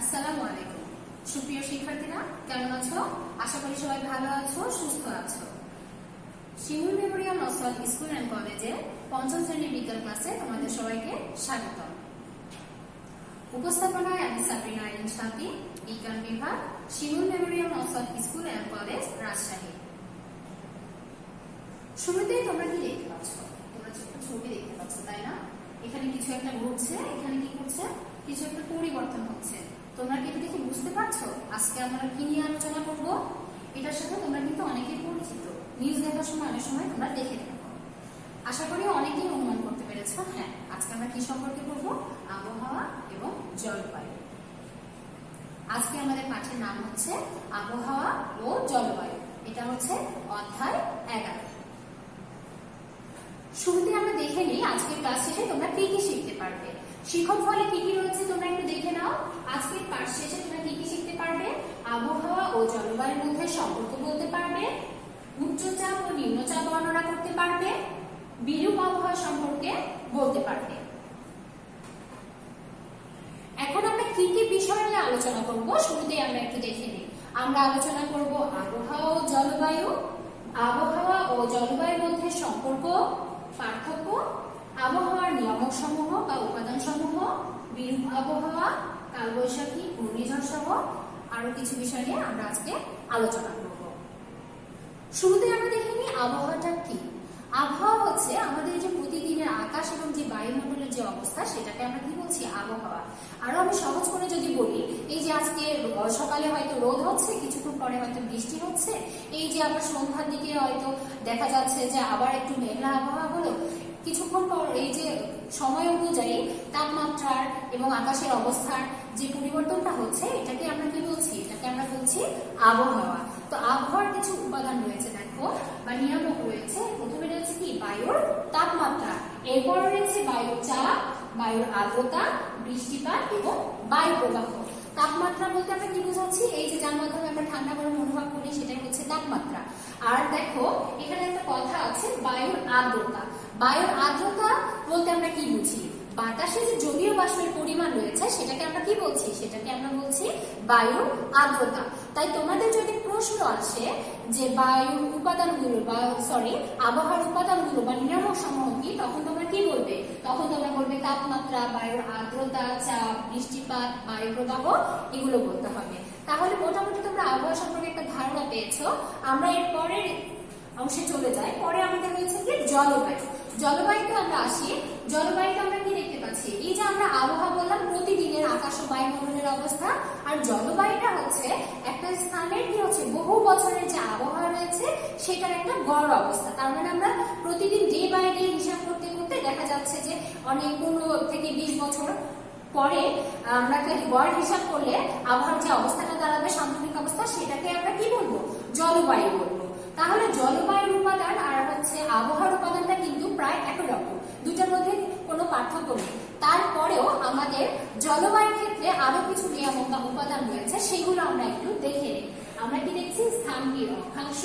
আসসালামু আলাইকুম সুপ্রিয় শিক্ষার্থীরা, কেমন আছো? আশা করি সবাই ভালো আছো, সুস্থ আছো। শিমুল মেমোরিয়াল নসরাত স্কুল অ্যান্ড কলেজে পঞ্চম শ্রেণীর বিজ্ঞান ক্লাসে তোমাদের সবাইকে স্বাগতম। উপস্থাপনায় আমি সাবরিনা আইরিন শান্তি, বিজ্ঞান বিভাগ, Shimul memorial Nusrat school and college, Rajshahi. শুরুতেই তোমরা কি দেখতে পাচ্ছ? তোমরা ছবি দেখতে পাচ্ছ, তাই না? এখানে কিছু একটা ঘটছে, এখানে কি করছে? কিছু একটা পরিবর্তন হচ্ছে। তোমরা কি এটা দেখে বুঝতে পারছো আজকে আমরা কি নিয়ে আলোচনা করব? এটার সাথে তোমরা কিন্তু অনেকেই পরিচিত, নিউজ দেখার সময় অনেক সময় তোমরা দেখে থাকো। আশা করি অনেকেই অনুমান করতে পেরেছো। হ্যাঁ, আজকে আমরা কি সম্পর্কে পড়ব? আবহাওয়া এবং জলবায়ু। আজকে আমাদের পাঠের নাম হচ্ছে আবহাওয়া ও জলবায়ু। এটা হচ্ছে অধ্যায় 11। শুরুতে আমরা দেখে নিই আজকের ক্লাস শেষে তোমরা কি কি শিখতে পারবে। শিক্ষক ফলে কি কি রয়েছে তোমরা একটু দেখে নাও। আজকের পাঠ শেষে তোমরা কি কি শিখতে পারবে? আবহাওয়া ও জলবায়ুর মধ্যে সম্পর্ক বলতে পারবে, উচ্চচাপ ও নিম্নচাপ বর্ণনা করতে পারবে, বিরূপ আবহাওয়া সম্পর্কে বলতে পারবে। এখন আমরা কি কি বিষয় নিয়ে আলোচনা করব শুরুতেই আমরা একটু দেখে নিই। আমরা আলোচনা করব আবহাওয়া ও জলবায়ু, আবহাওয়া ও জলবায়ুর মধ্যে সম্পর্ক, পার্থক্য, আবহাওয়ার নিয়ামক সমূহ বা উপাদান সমূহ, বিরূপ আবহাওয়া, কালবৈশাখী, ঘূর্ণিঝড় সহ আরো কিছু বিষয় নিয়ে আমরা আজকে আলোচনা করব। শুরুতে আমরা দেখে নিই আবহাওয়াটা কি। আবহাওয়া হচ্ছে আমাদের যে প্রতিদিনের আকাশ এবং যে বায়ুমণ্ডলের যে অবস্থা, সেটাকে আমরা কি বলছি? আবহাওয়া। আরো আমি সহজ করে যদি বলি, এই যে আজকে সকালে হয়তো রোদ হচ্ছে, কিছুক্ষণ পরে হয়তো বৃষ্টি হচ্ছে, এই যে আবার সন্ধ্যার দিকে হয়তো দেখা যাচ্ছে যে আবার একটু মেঘলা আবহাওয়া হলো, কিছুক্ষণ পর এই যে সময় অনুযায়ী তাপমাত্রার এবং আকাশের অবস্থার যে পরিবর্তনটা হচ্ছে, এটাকে আমরা কি বলছি? এটাকে আমরা বলছি আবহাওয়া। তো আবহাওয়ার কিছু উপাদান রয়েছে দেখো, বা নিয়ামক রয়েছে। প্রথমে রয়েছে কি? বায়ুর তাপমাত্রা, এরপর রয়েছে বায়ুর চাপ, বায়ুর আর্দ্রতা, বৃষ্টিপাত এবং বায়ু প্রবাহ। তাপমাত্রা বলতে আমরা কি বোঝাচ্ছি? এই যে যার মাধ্যমে আমরা ঠান্ডা গরম অনুভব করি, সেটাই হচ্ছে তাপমাত্রা। আর দেখো এখানে একটা কথা আছে, বায়ুর আর্দ্রতা। বায়ুর আর্দ্রতা বলতে আমরা কি বুঝি? বাতাসে যে জলীয় বাষ্পের পরিমাণ রয়েছে, সেটাকে আমরা কি বলছি? সেটাকে আমরা বলছি বায়ুর আর্দ্রতা। তাই তোমাদের যদি প্রশ্ন আসে যে বায়ুর উপাদানগুলো বা আবহাওয়ার উপাদানগুলো বা নিয়ামক সমূহ কি, তখন তোমরা কি বলবে? তখন তোমরা বলবে তাপমাত্রা, বায়ুর আর্দ্রতা, চাপ, বৃষ্টিপাত, বায়ু প্রবাহ, এগুলো বলতে হবে। তাহলে মোটামুটি তোমরা আবহাওয়া সম্পর্কে একটা ধারণা পেয়েছো। আমরা এর পরের অংশে চলে যাই। পরে আমাদের রয়েছে কি? জলবায়ু। জলবায়ুতে আমরা আসি। জলবায়ুতে আমরা কি দেখতে পাচ্ছি? এই যে আমরা আবহাওয়া বললাম প্রতিদিনের আকাশ ও বায়ুমণ্ডলের অবস্থা, আর জলবায়ুটা হচ্ছে একটা স্থানের কি হচ্ছে? বহু বছরের যে আবহাওয়া রয়েছে, সেটার একটা গড় অবস্থা। তার মানে আমরা প্রতিদিন ডে বাই ডে হিসাব করতে করতে দেখা যাচ্ছে যে অনেক 15 থেকে 20 বছর পরে আমরা গড় হিসাব করলে আবহাওয়ার যে অবস্থাটা দাঁড়াবে, সামগ্রিক অবস্থা, সেটাকে আমরা কি বলবো? জলবায়ু বলবো। তাহলে জলবায়ুর উপাদান আর হচ্ছে আবহাওয়ার উপাদানটা কিন্তু প্রায় একই রকম, দুটার মধ্যে কোনো পার্থক্য নেই। তারপরেও আমাদের জলবায়ুর ক্ষেত্রে আরো কিছু নিয়ামক বা উপাদান রয়েছে, সেগুলো আমরা একটু দেখে নিই। আমরা কি দেখছি? স্থানটির অক্ষাংশ,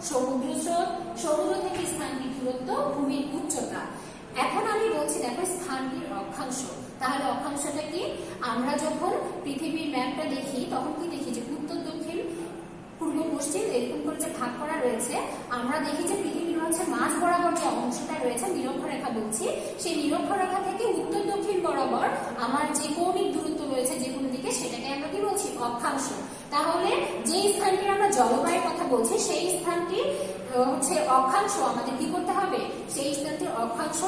সমুদ্র স্রোত, সমুদ্র থেকে স্থানটির দূরত্ব, ভূমির উচ্চতা। এখন আমি বলছি দেখো স্থানটির অক্ষাংশ। তাহলে অক্ষাংশটা কি? আমরা যখন পৃথিবীর ম্যাপটা দেখি, তখন কি দেখি? যে উত্তর, দক্ষিণ, পূর্ব, পশ্চিম এরকম করে যে ভাগ করা রয়েছে, আমরা দেখি যে পৃথিবীর হচ্ছে মাঝ বরাবর যে অংশটা রয়েছে, নিরক্ষরেখা বলছি, সেই নিরক্ষরেখা থেকে উত্তর দক্ষিণ বরাবর আমার যে কৌণিক দূরত্ব রয়েছে যে কোনো দিকে, সেটাকে আমরা কি বলছি? অক্ষাংশ। তাহলে যে স্থানটির আমরা জলবায়ুর কথা বলছি, সেই স্থানটি হচ্ছে অক্ষাংশ আমাদের কি করতে হবে? সেই স্থানটির অক্ষাংশ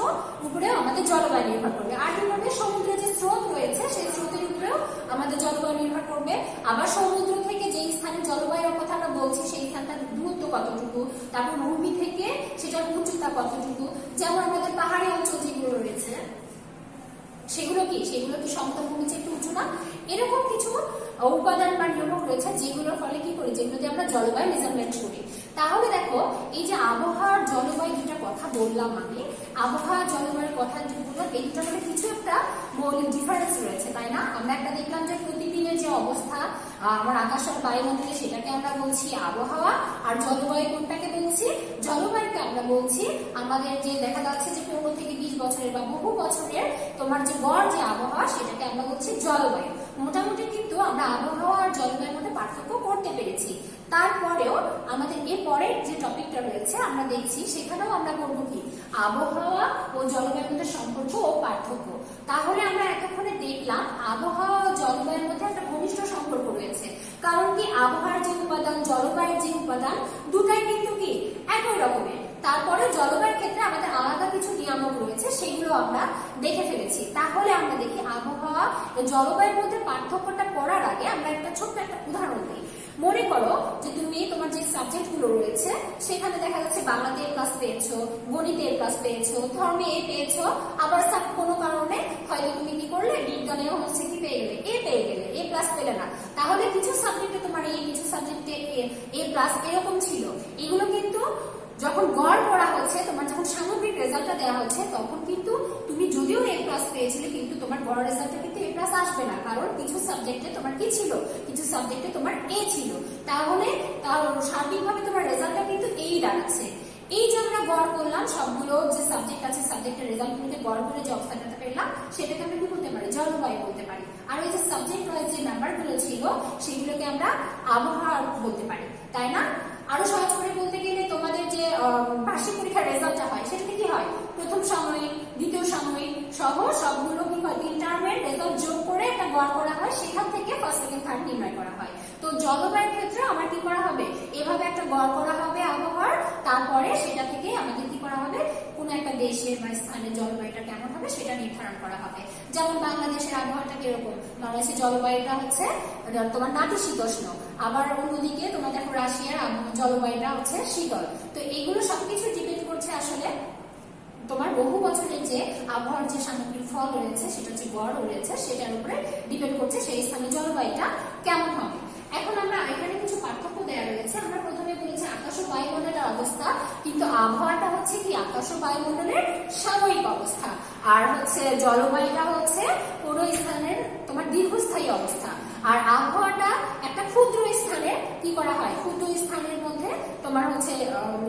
উপরেও আমাদের জলবায়ু নির্ভর করবে। আর কি করবে? সমুদ্রের যে স্রোত রয়েছে, সেই স্রোতের উপরেও আমাদের জলবায়ু নির্ভর করবে। আবার সমুদ্র থেকে যে স্থানে জলবায়ুর কথা আমরা বলছি, সেই স্থানটার দূরত্ব কতটুকু, তারপর ভূমি থেকে সেটার উচ্চতা কতটুকু। যেমন আমাদের পাহাড়ি অঞ্চল যেগুলো রয়েছে, সেগুলো কি? সেগুলো কি সমতল ভূমি চেয়ে একটু উঁচু না? এরকম কিছু উপাদান বা নিয়মক রয়েছে, যেগুলোর ফলে কি করি? যেগুলো দিয়ে আমরা জলবায়ু মেজারমেন্ট করি। তাহলে দেখো এই যে আবহাওয়ার জলবায়ু দুটা কথা বললাম আমি, আবহাওয়া জলবায়ুর কথা বললাম, এই দুটার মধ্যে কিছু একটা মৌলিক ডিফারেন্স রয়েছে, তাই না? আমরা একটা দেখলাম যে প্রতিদিনের যে অবস্থা আমার আকাশ আর বায়ুমণ্ডলে সেটাকে আমরা বলছি আবহাওয়া। আর জলবায়ু কোনটাকে বলছি? জলবায়ুকে আমরা বলছি আমাদের যে দেখা যাচ্ছে যে 15 থেকে 20 বছরের বা বহু বছরের তোমার যে গড় যে আবহাওয়া সেটাকে আমরা বলছি জলবায়ু। মোটামুটি কিন্তু আমরা আবহাওয়া আর জলবায়ুর মধ্যে পার্থক্য করতে পেরেছি। তারপরেও আমাদের এর পরের যে টপিকটা রয়েছে আমরা দেখছি, সেখানেও আমরা করবো কি আবহাওয়া ও জলবায়ুর মধ্যে সম্পর্ক ও পার্থক্য। তাহলে আমরা এতক্ষণে দেখলাম আবহাওয়া ও জলবায়ুর মধ্যে একটা ঘনিষ্ঠ সম্পর্ক রয়েছে। কারণ কি আবহাওয়ার যে উপাদান, জলবায়ুর যে উপাদান, দুটাই কিন্তু কি একই রকমের। তারপরে জলবায়ুর ক্ষেত্রে আমাদের আলাদা কিছু নিয়ামক রয়েছে, সেগুলো আমরা দেখে ফেলেছি। তাহলে আমরা দেখি আবহাওয়া ও জলবায়ুর মধ্যে পার্থক্যটা পড়ার আগে আমরা একটা ছোট্ট একটা উদাহরণ দিই। মনে করো যে তুমি তোমার যে সাবজেক্ট গুলো রয়েছে সেখানে দেখা যাচ্ছে বাংলাতে A+ পেয়েছো, গণিতে A+ পেয়েছো, ধর্মে A পেয়েছো, আবার কোনো কারণে হয়তো তুমি কি করলে বিজ্ঞানে হচ্ছে কি পেয়ে গেলে A পেয়ে গেলে, A+ পেলে না। তাহলে কিছু সাবজেক্টে তোমার A, কিছু সাবজেক্টে A+ এরকম ছিল। এগুলো কিন্তু যখন গড় করা হচ্ছে, তোমার যখন সামগ্রিক রেজাল্টটা দেওয়া হচ্ছে, তখন কিন্তু তুমি যদিও A+ পেয়েছিলে কিন্তু তোমার গড় রেজাল্টটা কিন্তু A+ আসবে না। কারণ কিছু সাবজেক্টে তোমার কি ছিল, কিছু সাবজেক্টে তোমার A ছিল। তাহলে সার্বিকভাবে তোমার রেজাল্টটা কিন্তু এই দাঁড়াচ্ছে। এই যে আমরা গড় করলাম সবগুলো যে সাবজেক্ট আছে, সাবজেক্টের রেজাল্টগুলোকে গড় করে যে অবস্থাটা পেলাম, সেটাকে আমরা কি বলতে পারি? জলবায়ু বলতে পারি। আর ওই যে সাবজেক্ট ওয়াইজ যে নাম্বারগুলো ছিল সেগুলোকে আমরা আবহাওয়া বলতে পারি, তাই না? আরো সহজ করে বলতে গেলে তোমাদের যে বার্ষিক পরীক্ষার রেজাল্টটা হয় সেটাতে কি হয়? প্রথম সাময়িক, দ্বিতীয় সাময়িক সহ সবগুলো কি হয়? 3 টার্মের রেজাল্ট যোগ করে একটা গড় করা হয়, সেখান থেকে ফার্স্ট, সেকেন্ড, থার্ড নির্ণয় করা হয়। তো জলবায়ুর ক্ষেত্রে আমার কি করা হবে? এভাবে একটা গড় করা হবে আবহাওয়ার, তারপরে সেটা থেকে আমাদের কি করা হবে? কোনো একটা দেশের বা স্থানের জলবায়ুটা কেমন হবে সেটা নির্ধারণ করা হবে। যেমন বাংলাদেশের আবহাওয়াটা কিরকম? বাংলাদেশের জলবায়ুটা হচ্ছে তোমার নাতিশীতোষ্ণ, আবার অন্যদিকে তোমার দেখো রাশিয়ার জলবায়ুটা হচ্ছে শীতল। তো এইগুলো সবকিছু ডিপেন্ড করছে আসলে তোমার বহু বছরের যে আবহাওয়ার যে সামগ্রিক ফল রয়েছে, সেটা হচ্ছে গড় রয়েছে, সেটার উপরে ডিপেন্ড করছে সেই স্থানের জলবায়ুটা কেমন হবে। এখন আমরা এখানে কিছু পার্থক্য দেওয়া রয়েছে। আমরা প্রথমে বলেছি আকাশ ও বায়ুমণ্ডলের অবস্থা, কিন্তু আবহাওয়াটা হচ্ছে কি আকাশ ও বায়ুমণ্ডলের সাময়িক অবস্থা, আর হচ্ছে জলবায়ুটা হচ্ছে কোনো স্থানের তোমার দীর্ঘস্থায়ী অবস্থা। আর আবহাওয়াটা একটা ক্ষুদ্র স্থানে কি করা হয়? ক্ষুদ্র স্থানের মধ্যে তোমার হচ্ছে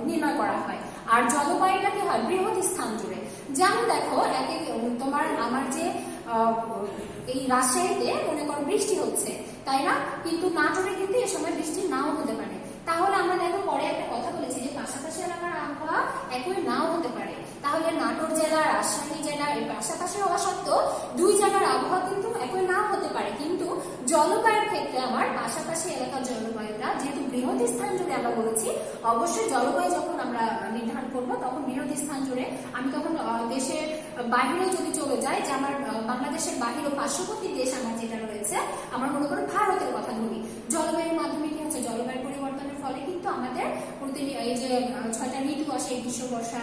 নির্ণয় করা হয়। আর জলবায়ুটা কি হয়? বৃহৎ স্থান জুড়ে। যেমন দেখো তোমার আমার যে এই রাজশাহীতে মনে করো বৃষ্টি হচ্ছে, তাই না? কিন্তু নাটোরে কিন্তু এ সময় বৃষ্টি নাও হতে পারে। তাহলে আমরা দেখো পরে একটা কথা বলেছি যে পাশাপাশি এলাকার আবহাওয়া একই নাও হতে পারে। তাহলে নাটোর জেলা, রাজশাহী জেলা এর পাশাপাশি হওয়া সত্ত্বেও দুই জায়গার আবহাওয়া কিন্তু একই নাও হতে পারে। কিন্তু জলবায়ুর ক্ষেত্রে আমার পাশাপাশি এলাকার জলবায়ুটা যেহেতু বৃহৎ স্থান জুড়ে আমরা বলেছি, অবশ্যই জলবায়ু যখন আমরা নির্ধারণ করবো তখন বৃহৎ স্থান জুড়ে আমি তখন দেশের বাহিরে যদি চলে যাই, যে আমার বাংলাদেশের বাহিরে পার্শ্ববর্তী দেশ আমার যেটা রয়েছে, আমার মনে করো ভারতের কথা ধরি, জলবায়ুর মাধ্যমে কি হচ্ছে? জলবায়ু পরিবর্তনের ফলে কিন্তু আমাদের এই যে 6টা ঋতু আসে, গ্রীষ্ম, বর্ষা,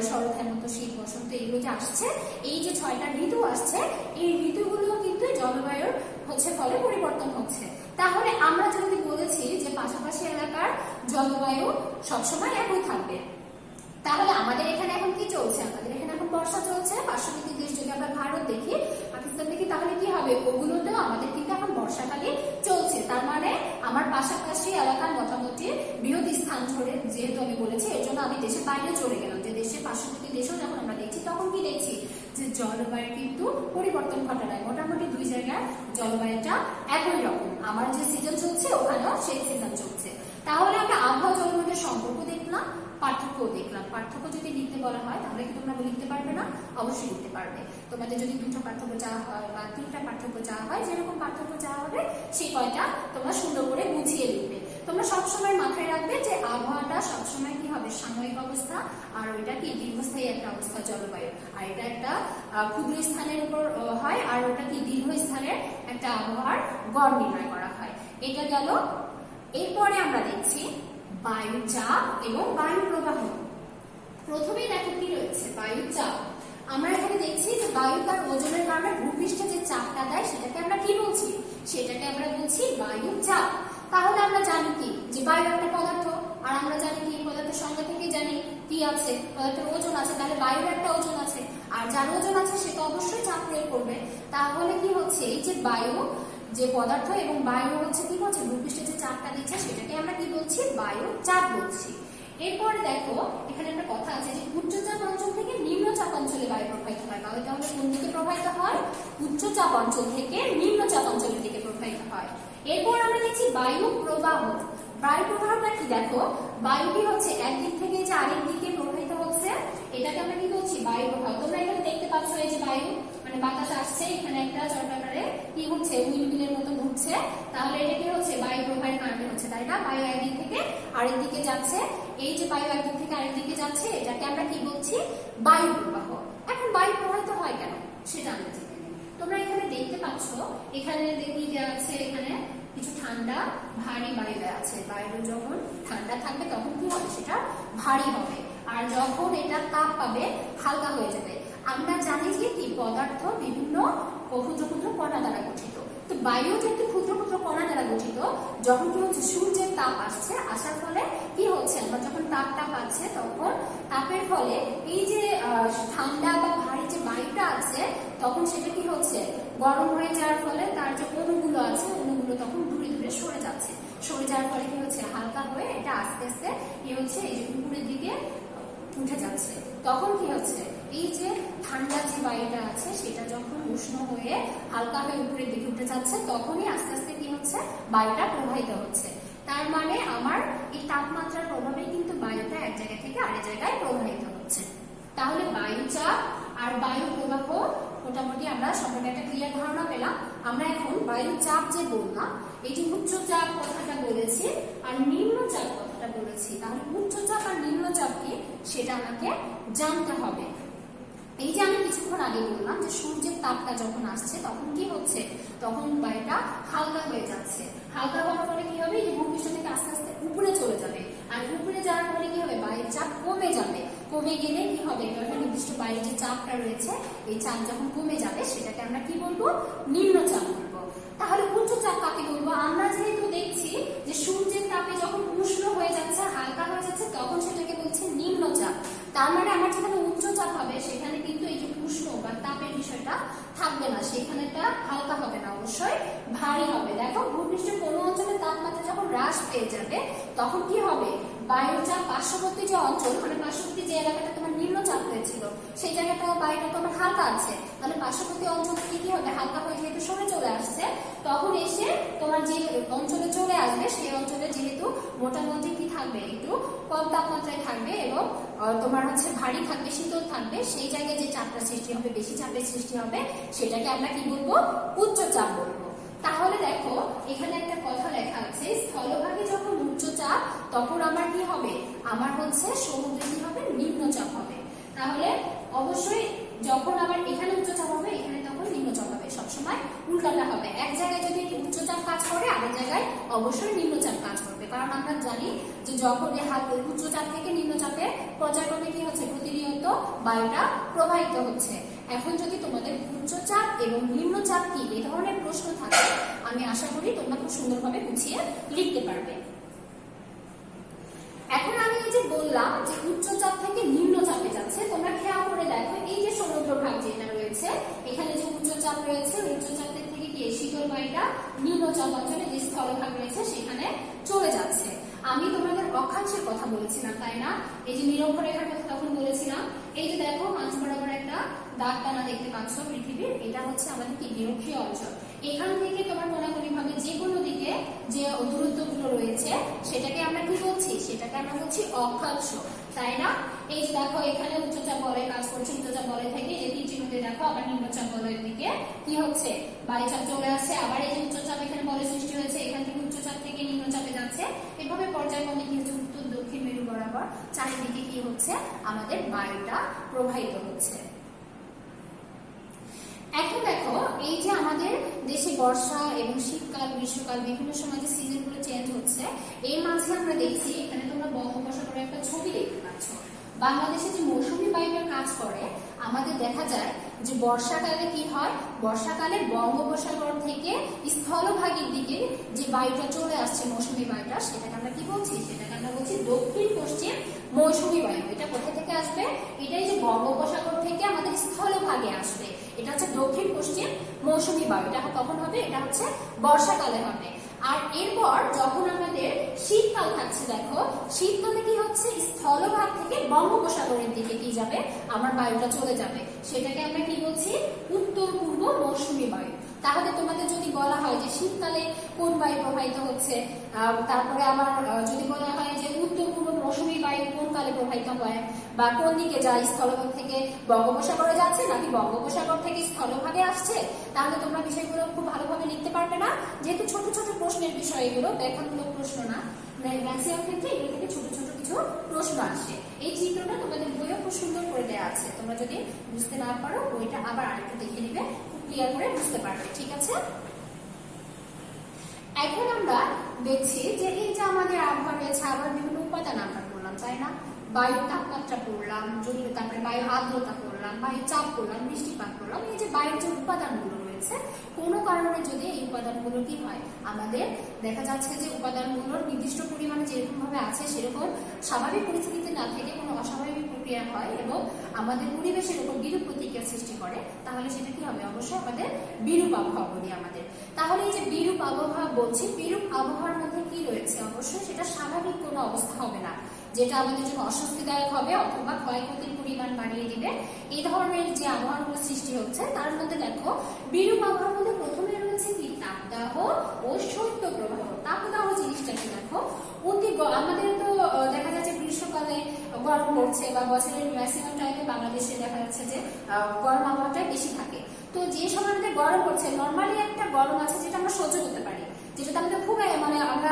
শরৎ, হেমন্ত, শীত, বসন্ত, এগুলো যে আসছে, এই যে 6টা ঋতু আসছে, এই ঋতুগুলো কিন্তু জলবায়ুর হচ্ছে ফলে পরিবর্তন হচ্ছে। তাহলে আমরা যদি বলেছি যে পাশাপাশি এলাকার জলবায়ু সবসময় একই থাকবে, তাহলে আমাদের এখানে এখন কি চলছে? আমাদের এখানে এখন বর্ষা চলছে। পার্শ্ববর্তী দেশ যদি আমরা ভারত দেখি, পাকিস্তান দেখি, তাহলে কি হবে? ওগুলোতেও আমাদের কিন্তু এখন বর্ষাকালই চলছে। তার মানে আমার পাশাপাশি এলাকার মোটামুটি বৃহৎ স্থান ধরে যেহেতু আমি বলেছি, এর জন্য আমি দেশের বাইরে চলে গেলাম, যে দেশের পার্শ্ববর্তী দেশেও যখন আমরা দেখছি তখন কি দেখছি? যে জলবায়ু কিন্তু পরিবর্তন ঘটে নাই। মোটামুটি দুই জায়গায় জলবায়ুটা একই রকম। আমার যে সিজন চলছে ওখানেও সেই সিজন চলছে। তাহলে আমরা আবহাওয়া জলবায়ুর সম্পর্ক দেখলাম, পার্থক্য দেখলাম। পার্থক্য যদি লিখতে বলা হয় তাহলে কি তোমরা লিখতে পারবে না? অবশ্যই লিখতে পারবে। তোমাদের যদি 2টা পার্থক্য চাওয়া হয় বা 3টা পার্থক্য চাওয়া হয়, যেরকম পার্থক্য চাওয়া হবে সেই কয়টা তোমরা সুন্দর করে বুঝিয়ে লিখবে। তোমরা সবসময় মাথায় রাখবে যে আবহাওয়াটা সবসময় কি হবে? সাময়িক অবস্থা, আর ওইটা কি দীর্ঘস্থায়ী একটা অবস্থা জলবায়ু। আর এটা একটা ক্ষুদ্র স্থানের উপর হয়, আর ওটা কি দীর্ঘস্থানের একটা আবহাওয়ার গড় নির্ণয় করা হয়। এটা গেল। এরপরে আমরা দেখছি বায়ু চাপ এবং বায়ু প্রবাহ। প্রথমেই দেখো কি রয়েছে? বায়ু চাপ। আমরা এখানে দেখছি যে বায়ু তার ওজনের কারণে ভূপৃষ্ঠে যে চাপটা দেয় সেটাকে আমরা কি বলছি? সেটাকে আমরা বলছি বায়ু চাপ। তাহলে আমরা জানি কি যে বায়ু একটা পদার্থ, আর আমরা জানি কি পদার্থের সংজ্ঞা থেকে জানি কি আছে? পদার্থের ওজন আছে। তাহলে বায়ুর একটা ওজন আছে, আর যার ওজন আছে সে তো অবশ্যই চাপ প্রয়োগ করবে। তাহলে কি হচ্ছে? এই যে বায়ু, যে পদার্থ এবং বায়ু হচ্ছে কি হচ্ছে ভূপৃষ্ঠে যে চাপটা দিচ্ছে সেটাকে আমরা কি বলছি বায়ু চাপ বলছি। এরপরে দেখো এখানে একটা কথা আছে যে উচ্চচাপ অঞ্চল থেকে নিম্নচাপ অঞ্চলে বায়ু প্রবাহিত হয়। বায়ু তাহলে কোন দিকে প্রবাহিত হয়? উচ্চচাপ অঞ্চল থেকে নিম্নচাপ অঞ্চলের দিকে প্রবাহিত হয়। এরপর আমরা দেখছি বায়ু প্রবাহ। বায়ু প্রবাহটা কি দেখো, বায়ু কি হচ্ছে একদিক থেকে যে আরেক দিকে প্রবাহিত হচ্ছে এটাকে আমরা কি বলছি বায়ু প্রবাহ। তোমরা এখানে দেখতে পাচ্ছ এই যে বায়ু মানে বাতাস আসছে, এখানে একটা চক্রাকারে কি হচ্ছে উইন্ডমিলের মতো ঘুরছে, তাহলে এটা কি হচ্ছে বায়ু প্রবাহের কারণে হচ্ছে, তাই না? বায়ু একদিক থেকে আরেক দিকে যাচ্ছে, এই যে বায়ু একদিক থেকে আরেক দিকে যাচ্ছে এটাকে আমরা কি বলছি বায়ু প্রবাহ। এখন বায়ু প্রবাহিত হয় কেন সেটা আমরা জেনে নিই। তোমরা এখানে দেখতে পাচ্ছ এখানে দেখি যে আছে এখানে কিছু ঠান্ডা ভারী বায়ু আছে। বায়ু যখন ঠান্ডা থাকবে তখন কি হবে সেটা ভারী হবে, আর যখন এটা তাপ পাবে হালকা হয়ে যাবে। আমরা জানি যে কি পদার্থ বিভিন্ন ক্ষুদ্র ক্ষুদ্র কণা দ্বারা গঠিত, তো বায়ু যেহেতু ক্ষুদ্র ক্ষুদ্র কণা দ্বারা গঠিত, যখন কি হচ্ছে সূর্যের তাপ আসছে আসার ফলে কি হচ্ছে আমরা যখন তাপটা পাচ্ছে তখন তাপের ফলে এই যে ঠান্ডা বা ভারী যে বায়ুটা আছে তখন সেটা কি হচ্ছে গরম হয়ে যাওয়ার ফলে তার যে অণুগুলো আছে অণুগুলো তখন দূরে দূরে সরে যাচ্ছে, সরে যাওয়ার ফলে কি হচ্ছে হালকা হয়ে এটা আস্তে আস্তে কি হচ্ছে এই যে উপরের দিকে উঠে যাচ্ছে। তখন কি হচ্ছে এই যে ঠান্ডা যে বায়ুটা আছে সেটা যখন উষ্ণ হয়ে হালকা হয়ে উপরের দিকে উঠে যাচ্ছে তখনই আস্তে আস্তে কি হচ্ছে বায়ুটা প্রবাহিত হচ্ছে। তার মানে আমার এই তাপমাত্রার প্রভাবে কিন্তু বায়ুটা এক জায়গা থেকে আরেক জায়গায় প্রবাহিত হচ্ছে। তাহলে বায়ু চাপ আর বায়ু প্রবাহ মোটামুটি আমরা সম্পর্কে একটা ক্লিয়ার ধারণা পেলাম। আমরা এখন বায়ু চাপ যে বললাম এই যে উচ্চ চাপ কথাটা বলেছি আর নিম্ন চাপ কথাটা বলেছি, তাহলে উচ্চ চাপ আর নিম্ন চাপ কি সেটা আমাকে জানতে হবে। এই যে আমি কিছুক্ষণ আগে বললাম যে সূর্যের তাপটা যখন আসছে তখন কি হচ্ছে তখন বায়ুটা হালকা হয়ে যাচ্ছে, হালকা হওয়ার ফলে কি হবে এই ভূপৃষ্ঠ থেকে আস্তে আস্তে উপরে চলে যাবে, আর উপরে যাওয়ার ফলে কি হবে বায়ুর চাপ কমে যাবে, কমে গেলে কি হবে একটা নির্দিষ্ট বায়ুর যে চাপটা রয়েছে এই চাপ যখন কমে যাবে সেটাকে আমরা কি বলবো নিম্নচাপ বলবো। তাহলে উচ্চ চাপ কাকে বলবো? আমরা যেহেতু দেখছি যে সূর্যের তাপে যখন উষ্ণ হয়ে যাচ্ছে হালকা হয়ে যাচ্ছে তখন সেটাকে বলছে নিম্নচাপ। তার মানে আমার যেখানে উচ্চ চাপ হবে সেখানে কিন্তু এই যে উষ্ণ বা তাপের বিষয়টা থাকবে না, সেখানেটা হালকা হবে না, অবশ্যই ভারী হবে। দেখো ভূপৃষ্ঠের কোনো অঞ্চলের তাপমাত্রা যখন হ্রাস পেয়ে যাবে তখন কি হবে বায়ুর চাপ পার্শ্ববর্তী যে অঞ্চল মানে পার্শ্ববর্তী যে এলাকাটা তোমার নিম্নচাপ হয়েছিল সেই জায়গাটা বায়ুটা তোমার হালকা আছে, তাহলে পার্শ্ববর্তী অঞ্চল থেকে কি হবে হালকা হয়ে যেহেতু সরে চলে আসছে তখন এসে তোমার যে অঞ্চলে চলে আসবে সেই অঞ্চলে যেহেতু মোটামুটি কি থাকবে একটু কম তাপমাত্রায় থাকবে এবং তোমার হচ্ছে ভারী থাকবে শীতল থাকবে, সেই জায়গায় যে চাপটা সৃষ্টি হবে বেশি চাপের সৃষ্টি হবে সেটাকে আমরা কি বলবো উচ্চ চাপ বলবো। তাহলে দেখো এখানে একটা কথা লেখা আছে স্থলভাগে যখন উচ্চ চাপ তখন আমার কি হবে আমার হচ্ছে সমুদ্রে কি হবে নিম্নচাপ হবে। তাহলে অবশ্যই যখন আবার এখানে উচ্চচাপ হবে এখানে তখন নিম্নচাপ হবে, সবসময় উল্টাটা হবে। এক জায়গায় যদি উচ্চচাপ কাজ করে আরেক জায়গায় অবশ্যই নিম্নচাপ কাজ করবে, কারণ আমরা জানি যে যখন উচ্চচাপ থেকে নিম্নচাপে পর্যায়ক্রমে কি হচ্ছে প্রতিনিয়ত বায়ুটা প্রবাহিত হচ্ছে। এখন যদি তোমাদের উচ্চচাপ এবং নিম্নচাপ কি এই ধরনের প্রশ্ন থাকে আমি আশা করি তোমরা খুব সুন্দরভাবে গুছিয়ে লিখতে পারবে। এখন আমি এই যে বললাম যে উচ্চচাপ থেকে নিম্নচাপে যাচ্ছে, তোমরা খেয়াল করে দেখো এই যে সমুদ্র ভাগ যেটা রয়েছে এখানে যে উচ্চচাপ রয়েছে উচ্চচাপ থেকে কি শীতল বায়ুটা নিম্নচাপ অঞ্চলে যে স্থলভাগ রয়েছে সেখানে চলে যাচ্ছে। আমি তোমাদের অক্ষাংশের কথা বলেছিলাম তাই না, এই যে নিরক্ষরেখার কথা তখন বলেছিলাম। এই যে দেখো মাঝ বরাবর একটা দাগ টানা দেখতে পাচ্ছ পৃথিবীর, এটা হচ্ছে আমাদের কি নিরক্ষীয় অঞ্চল। এখান থেকে তোমার কোনাকুনি ভাবে যে কোনো দিকে যে দূরত্বগুলো রয়েছে সেটাকে আমরা কি বলছি সেটাকে আমরা বলছি অক্ষাংশ, তাই না? এই যে দেখো এখানে উচ্চচাপ বলয় কাজ করছে, উচ্চচাপ বলয় থেকে যে তিন চিহ্নতে দেখো আবার নিম্নচাপ বলয়ের দিকে কি হচ্ছে বায়ুচাপ চলে আসছে, আবার এই যে উচ্চচাপ এখানে বলয় সৃষ্টি হয়েছে এখান থেকে উচ্চচাপ থেকে নিম্নচাপে যাচ্ছে, এভাবে পর্যায়ক্রমে কি হচ্ছে উত্তর দক্ষিণ মেরু বরাবর চারিদিকে কি হচ্ছে আমাদের বায়ুটা প্রবাহিত হচ্ছে। এখন দেখো এই যে আমাদের দেশে বর্ষা এবং শীতকাল গ্রীষ্মকাল বিভিন্ন সময় যে সিজন গুলো চেঞ্জ হচ্ছে এই মাঝে আমরা দেখছি এখানে তোমরা বঙ্গোপসাগরের একটা ছবি দেখতে পাচ্ছ। বাংলাদেশে যে মৌসুমী বায়ুটা কাজ করে আমাদের দেখা যায় যে বর্ষাকালে কি হয় বর্ষাকালে বঙ্গোপসাগর থেকে স্থলভাগের দিকে যে বায়ুটা চলে আসছে মৌসুমী বায়ুটা সেটাকে আমরা কি বলছি সেটাকে আমরা বলছি দক্ষিণ পশ্চিম মৌসুমী বায়ু। এটা কোথা থেকে আসবে এটাই যে বঙ্গোপসাগর থেকে আমাদের স্থলভাগে আসবে, এটা হচ্ছে দক্ষিণ পশ্চিম মৌসুমী বায়ু। এটা কখন হবে এটা হচ্ছে বর্ষাকালে হবে। আর এরপর যখন আমাদের শীতকাল থাকছে, দেখো শীতকালে কি হচ্ছে, স্থলভাগ থেকে বঙ্গোপসাগরের দিকে কি যাবে, আমার বায়ুটা চলে যাবে, সেটাকে আমরা কি বলছি, উত্তর পূর্ব মৌসুমী বায়ু। তাহলে তোমাদের যদি বলা হয় যে শীতকালে কোন বায়ু প্রবাহিত হচ্ছে, তারপরে আবার যদি বলা হয় যে উত্তর পূর্ব মৌসুমী বায়ু কোন কালে প্রবাহিত হয় বা কোন দিকে যায়, স্থলভাগ থেকে বঙ্গোপসাগরে যাচ্ছে নাকি বঙ্গোপসাগর থেকে স্থলভাগে আসছে, তাহলে তোমরা বিষয়গুলো খুব ভালোভাবে লিখতে পারবে না। যেহেতু ছোট ছোট প্রশ্নের বিষয় এগুলো, ব্যাখ্যামূলক প্রশ্ন না, ম্যাক্সিমাম ক্ষেত্রে এগুলো থেকে ছোট ছোট কিছু প্রশ্ন আসে। এই চিত্রটা তোমাদের বইও খুব সুন্দর করে দেওয়া আছে, তোমরা যদি বুঝতে না পারো বইটা আবার আরেকটু দেখে নিবে, ক্লিয়ার করে বুঝতে পারবে, ঠিক আছে। এখন আমরা দেখছি যে এই যে আমাদের আবহাওয়া রয়েছে, আবার বিভিন্ন উপাদান আমরা করলাম, তাই না, বায়ু তাপমাত্রা পড়লাম, তারপরে বায়ু আর্দ্রতা করলাম, বায়ু চাপ করলাম, বৃষ্টিপাত করলাম। এই যে বায়ুর যে উপাদানগুলো রয়েছে, কোনো কারণে যদি এই উপাদানগুলো কি হয়, আমাদের দেখা যাচ্ছে যে উপাদানগুলোর নির্দিষ্ট পরিমাণে যেরকম ভাবে আছে সেরকম স্বাভাবিক পরিস্থিতিতে না থেকে কোনো অস্বাভাবিক প্রক্রিয়া হয় এবং আমাদের পরিবেশের উপর বিরূপ প্রতিক্রিয়া সৃষ্টি করে, তাহলে সেটা কি হবে, অবশ্যই আমাদের বিরূপ আবহাওয়া বলি আমাদের। তাহলে এই যে বিরূপ আবহাওয়া বলছি, বিরূপ আবহাওয়ার মধ্যে কি রয়েছে, অবশ্যই সেটা স্বাভাবিক কোনো অবস্থা হবে না, যেটা আমাদের জন্য অস্বস্তিদায়ক হবে অথবা ক্ষয়ক্ষতির পরিমাণ বাড়িয়ে দিবে। এই ধরনের যে আবহাওয়াগুলো সৃষ্টি হচ্ছে তার মধ্যে দেখো বিরূপ আবহাওয়ার মধ্যে প্রথমে রয়েছে কি, তাপদাহ ও শৈত্যপ্রবাহ। তাপদাহ জিনিসটা কি, দেখো আমাদের তো দেখা যাচ্ছে গ্রীষ্মকালে গরম পড়ছে বা বছরের ম্যাক্সিমাম টাইমে বাংলাদেশে দেখা যাচ্ছে যে গরম আবহাওয়াটাই বেশি থাকে। তো যে সময় আমাদের গরম পড়ছে, নর্মালি একটা গরম আছে যেটা আমরা সহ্য করতে পারি, যেটা আমাদের খুব মানে আমরা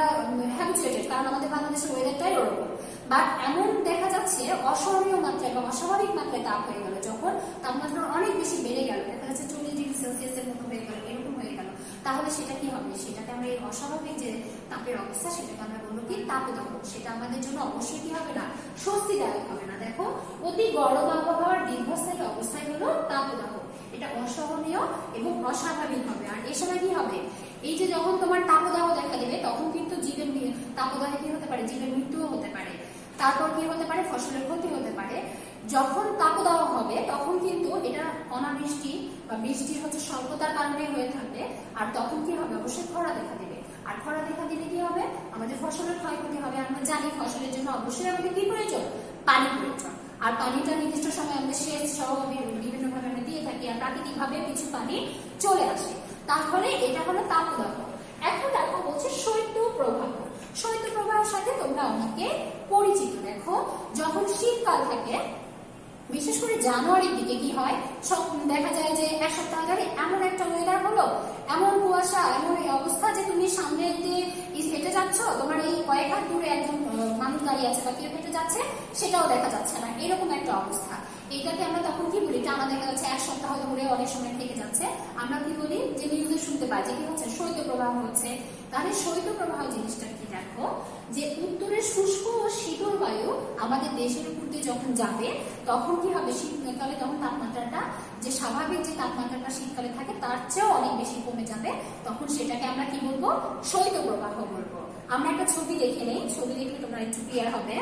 হ্যাবিচুয়েটেড, কারণ আমাদের বাংলাদেশের ওয়েদারটাই ওরকম। বাট এমন দেখা যাচ্ছে অসহনীয় মাত্রায় বা অস্বাভাবিক মাত্রায় তাপ হয়ে গেল, যখন তাপমাত্রা অনেক বেশি বেড়ে গেল, দেখা যাচ্ছে 40 ডিগ্রি সেলসিয়াসের মতো হয়ে গেল, এরকম হয়ে গেল, তাহলে সেটা কি হবে, সেটাকে আমরা এই অস্বাভাবিক যে তাপের অবস্থা সেটাকে আমরা বলবো কি, তাপদাহ। সেটা আমাদের জন্য অবশ্যই কি হবে না, স্বস্তিদায়ক হবে না। দেখো অতি গরম আবহাওয়ার দীর্ঘস্থায়ী অবস্থায় হলো তাপদাহ, এটা অসহনীয় এবং অস্বাভাবিক হবে। আর এই সময় কি হবে, এই যে যখন তোমার তাপদাহ দেখা দেবে তখন কিন্তু জীবের তাপদাহে কি হতে পারে, জীবের মৃত্যুও হতে পারে, তারপর কি হতে পারে, ফসলের ক্ষতি হতে পারে। যখন তাপদাহ হবে তখন কিন্তু এটা অনাবৃষ্টি বা বৃষ্টির হচ্ছে স্বল্পতার কারণে হয়ে থাকবে, আর তখন কি হবে, অবশ্যই খরা দেখা দেবে। আর খরা দেখা দিলে কি হবে, আমাদের ফসলের ক্ষয়ক্ষতি হবে। আমরা জানি ফসলের জন্য অবশ্যই আমাদের কি প্রয়োজন, পানি প্রয়োজন, আর পানিটা নির্দিষ্ট সময় আমাদের সেচ সহ বিভিন্ন ভাবে আমরা দিয়ে থাকি, আর প্রাকৃতিক ভাবে কিছু পানি চলে আসে। তাহলে এটা হলো তাপদাহ। এখন দেখো বলছে শৈত্যপ্রবাহ। শৈত্যপ্রবাহের সাথে তোমরা অনেকে পরিচিত। দেখো যখন শীতকাল থাকে, বিশেষ করে জানুয়ারির দিকে কি হয়, সব দেখা যায় যে এক সপ্তাহ ধরে এমন একটা ওয়েদার হলো, এমন কুয়াশা, এমন এই অবস্থা যে তুমি সামনে দিয়ে হেঁটে যাচ্ছ, তোমার এই কয়েক হাত দূরে একজন মানুষ দাঁড়িয়ে আছে বা কেউ হেঁটে যাচ্ছে সেটাও দেখা যাচ্ছে না, এরকম একটা অবস্থা। এইটাকে আমরা তখন কি বলি, টানা দেখা যাচ্ছে এক সপ্তাহ ধরে অনেক সময় থেকে যাচ্ছে, আমরা কি বলি, যে নিউজে শুনতে পাই যে কি হচ্ছে, শৈত্যপ্রবাহ হচ্ছে। তাহলে শৈত্যপ্রবাহ জিনিসটা কি, দেখো যে উত্তরের শুষ্ক ও শীতল বায়ু আমাদের দেশের উপর দিয়ে যখন যাবে তখন কি হবে, শীতকালে তখন তাপমাত্রাটা যে স্বাভাবিক যে তাপমাত্রাটা শীতকালে থাকে তার চেয়েও অনেক বেশি কমে যাবে, তখন সেটাকে আমরা কি বলবো, শৈত্যপ্রবাহ বলবো। আমরা একটা ছবি দেখে নেই, ছবি দেখলে তোমরা একটু ক্লিয়ার হবে।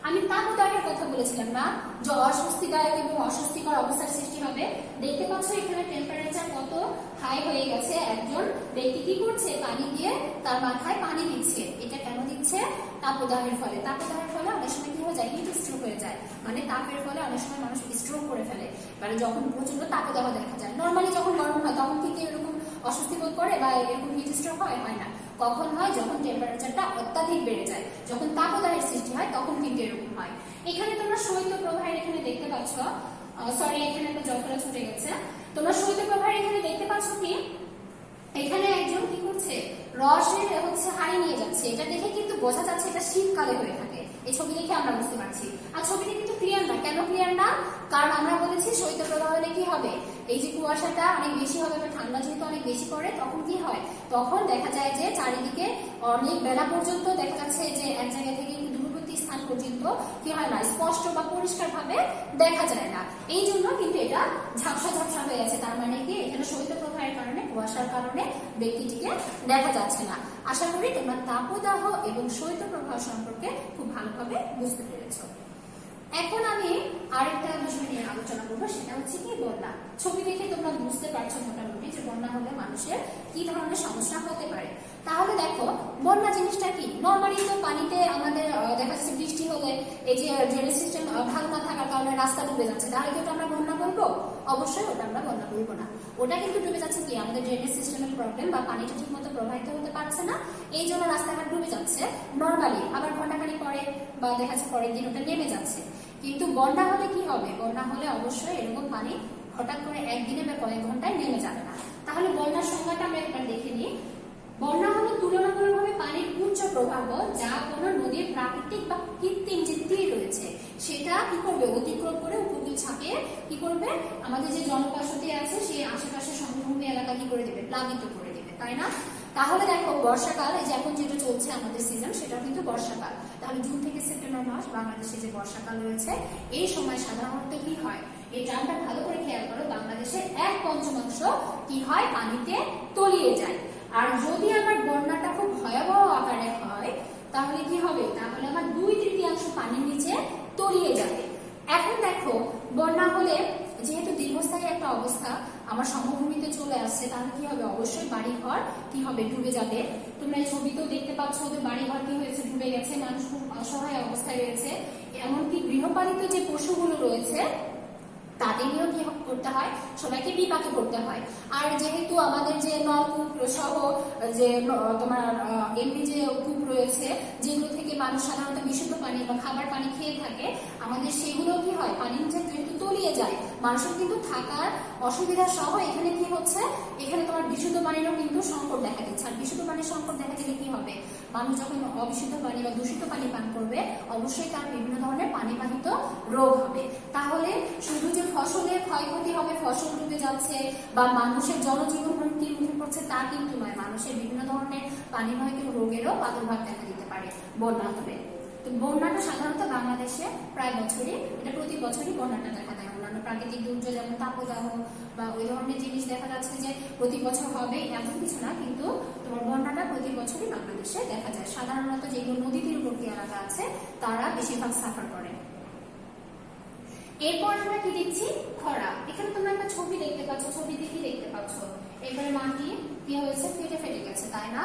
আমি তাপদাহের কথা বলেছিলাম না, যে অস্বস্তিদায়ক এবং অস্বস্তিকর অবস্থার সৃষ্টি হবে। দেখতে পাচ্ছ এখানে টেম্পারেচার কত হাই হয়ে গেছে, একজন ব্যক্তি কি করছে, পানি দিয়ে তার মাথায় পানি দিচ্ছে। এটা কেন দিচ্ছে, তাপদাহের ফলে। তাপদাহের ফলে অনেক সময় কি হয়ে যায়, হিট স্ট্রোক হয়ে যায়, মানে তাপের ফলে অনেক সময় মানুষ স্ট্রোক করে ফেলে, মানে যখন প্রচন্ড তাপদাহ দেখা যায়। নর্মালি যখন গরম হয় তখন কি এরকম অস্বস্তি বোধ করে বা এরকম হিট স্ট্রোক হয় না। কখন হয়, যখন টেম্পারেচারটা অত্যাধিক বেড়ে যায়, যখন তাপদাহের সৃষ্টি হয় তখন কিন্তু এরকম হয়। এখানে তোমরা শৈত্যপ্রবাহের এখানে দেখতে পাচ্ছ, সরি এখানে একটা জলফলা ছুটে গেছে, তোমরা শৈত্যপ্রবাহের এখানে দেখতে পাচ্ছ কি, এখানে একজন কি করছে, রসের হচ্ছে হাড়ি নিয়ে যাচ্ছে। এটা দেখে কিন্তু বোঝা যাচ্ছে এটা শীতকালে হয়ে থাকে, এই ছবি দেখে আমরা বুঝতে পারছি। আর ছবিটা কিন্তু ক্লিয়ার না, কেন ক্লিয়ার না, কারণ আমরা বলেছি শৈত্যপ্রবাহ হলে কি হবে, এই যে কুয়াশাটা অনেক বেশি হবে বা ঠান্ডা যেহেতু অনেক বেশি পড়ে, তখন কি হয়, তখন দেখা যায় যে চারিদিকে অনেক বেলা পর্যন্ত দেখা যাচ্ছে যে এক জায়গা থেকে দূরবর্তী স্থান পর্যন্ত কি হয় না, স্পষ্ট বা পরিষ্কার ভাবে দেখা যায় না। এই জন্য কিন্তু এটা ঝাপসা ঝাপসা হয়ে আছে, তার মানে কি এখানে শৈত্যপ্রবাহের কারণে, কুয়াশার কারণে ব্যক্তিটিকে দেখা যাচ্ছে না। আশা করি তোমরা তাপদাহ এবং শৈত্যপ্রবাহ সম্পর্কে খুব ভালোভাবে বুঝতে পেরেছো। এখন আমি আরেকটা বিষয় নিয়ে আলোচনা করবো, সেটা হচ্ছে কি বন্যা। ছবি দেখে তোমরা বুঝতে পারছো মোটামুটি যে বন্যা হলে মানুষের কি ধরনের সমস্যা হতে পারে। তাহলে দেখো বন্যা জিনিসটা কি, নর্মালি তো পানিতে আমাদের দেখা যাচ্ছে বৃষ্টি হলে এই যে ড্রেনেজ সিস্টেম ভালো না থাকার কারণে রাস্তা ডুবে যাচ্ছে, তাহলে কি ওটা আমরা বন্যা বলবো? অবশ্যই ওটা আমরা বন্যা বলবো না। ওটা কিন্তু ডুবে যাচ্ছে কি আমাদের ড্রেনেজ সিস্টেমের প্রবলেম, বা পানিটা ঠিক মতো প্রবাহিত হতে পারছে না, এই জন্য রাস্তাঘাট ডুবে যাচ্ছে নর্মালি। আবার ঘন্টাখানি পরে বা দেখা যাচ্ছে পরের দিন ওটা নেমে যাচ্ছে। কিন্তু বন্যা হলে কি হবে? বন্যা হলে অবশ্যই এরকম পানি হঠাৎ করে একদিনে বা কয়েক ঘন্টায় নেমে যাবে না। তাহলে বন্যার সংজ্ঞাটা আমরা একবার দেখে নিই। বন্যা হলো তুলনামূলকভাবে পানির উচ্চ প্রবাহ, যা কোনো নদীর প্রাকৃতিক বা কৃত্রিম যে তীর রয়েছে সেটা কি করবে? অতিক্রম করে উপকূল ছাপিয়ে কি করবে? আমাদের যে জনবসতি আছে সেই আশেপাশে সমভূমি এলাকা কি করে দেবে? প্লাবিত করে দেবে, তাই না? তাহলে দেখো বর্ষাকাল, এই যে এখন যেটা চলছে আমাদের সিজন, সেটা কিন্তু বর্ষাকাল। তাহলে জুন থেকে সেপ্টেম্বর মাস বাংলাদেশে যে বর্ষাকাল রয়েছে, এই সময় সাধারণত কি হয়? এই টার্মটা ভালো করে খেয়াল করো, বাংলাদেশের 1/5 কি হয়? পানিতে তলিয়ে যায়। আর যদি আমার বন্যাটা খুব ভয়াবহ আকারে হয় তাহলে কি হবে? তাহলে আমার 2/3 পানির নিচে তলিয়ে যাবে। এখন দেখো বন্যা হলে যেহেতু দীর্ঘস্থায়ী একটা অবস্থা আমার সমভূমিতে চলে আসছে, তাহলে কি হবে? অবশ্যই বাড়িঘর কি হবে? ডুবে যাবে। তোমরা এই ছবিতেও দেখতে পাচ্ছ যে বাড়িঘর কি হয়েছে? ডুবে গেছে, মানুষ খুব অসহায় অবস্থায় রয়েছে। এমনকি গৃহপালিত যে পশুগুলো রয়েছে তাদেরও কি করতে হয়? সবাইকে বিপাকে করতে হয়। আর যেহেতু আমাদের যে নলকূপ সহ যে তোমার এমনি যে কূপ রয়েছে, যেগুলো থেকে মানুষ সাধারণত বিশুদ্ধ পানি বা খাবার পানি খেয়ে থাকে, আমাদের সেগুলো কি হয়? পানির নিচে যেহেতু তলিয়ে যায়, মানুষের কিন্তু থাকার অসুবিধা সহ এখানে কি হচ্ছে? এখানে তোমার বিশুদ্ধ পানিরও কিন্তু সংকট দেখা দিচ্ছে। আর বিশুদ্ধ পানির সংকট দেখা দিলে কি হবে? মানুষ যখন অবিশুদ্ধ পানি বা দূষিত পানি পান করবে, অবশ্যই তার বিভিন্ন ধরনের পানিবাহিত রোগ হবে। তাহলে শুধু যে ফসলের ক্ষয়ক্ষতি হবে, ফসল ডুবে যাচ্ছে বা মানুষের জনজীবন হুমকির মুখে পড়ছে তা কিন্তু নয়, মানুষের বিভিন্ন ধরনের পানিবাহিত রোগেরও প্রাদুর্ভাব দেখা দিতে পারে বন্যা হবে। তো বন্যাটা সাধারণত বাংলাদেশে প্রায় বছরই, এটা প্রতি বছরই বন্যাটা দেখা দেয়। অন্যান্য প্রাকৃতিক দুর্যোগ যেমন তাপদাহ বা ওই ধরনের জিনিস দেখা যাচ্ছে যে প্রতি বছর হবে এমন কিছু না, কিন্তু তোমার বন্যাটা প্রতি বছরই বাংলাদেশে দেখা যায়। সাধারণত যেগুলো নদী তীরবর্তী এলাকা আছে তারা বেশিরভাগ সাফার করে। এরপর আমরা কি দেখছি? খরা। এখানে তোমরা একটা ছবি দেখতে পাচ্ছ, ছবিতে কি দেখতে পাচ্ছ? এবারে মাটি কি হয়েছে? ফেটে ফেটে গেছে, তাই না?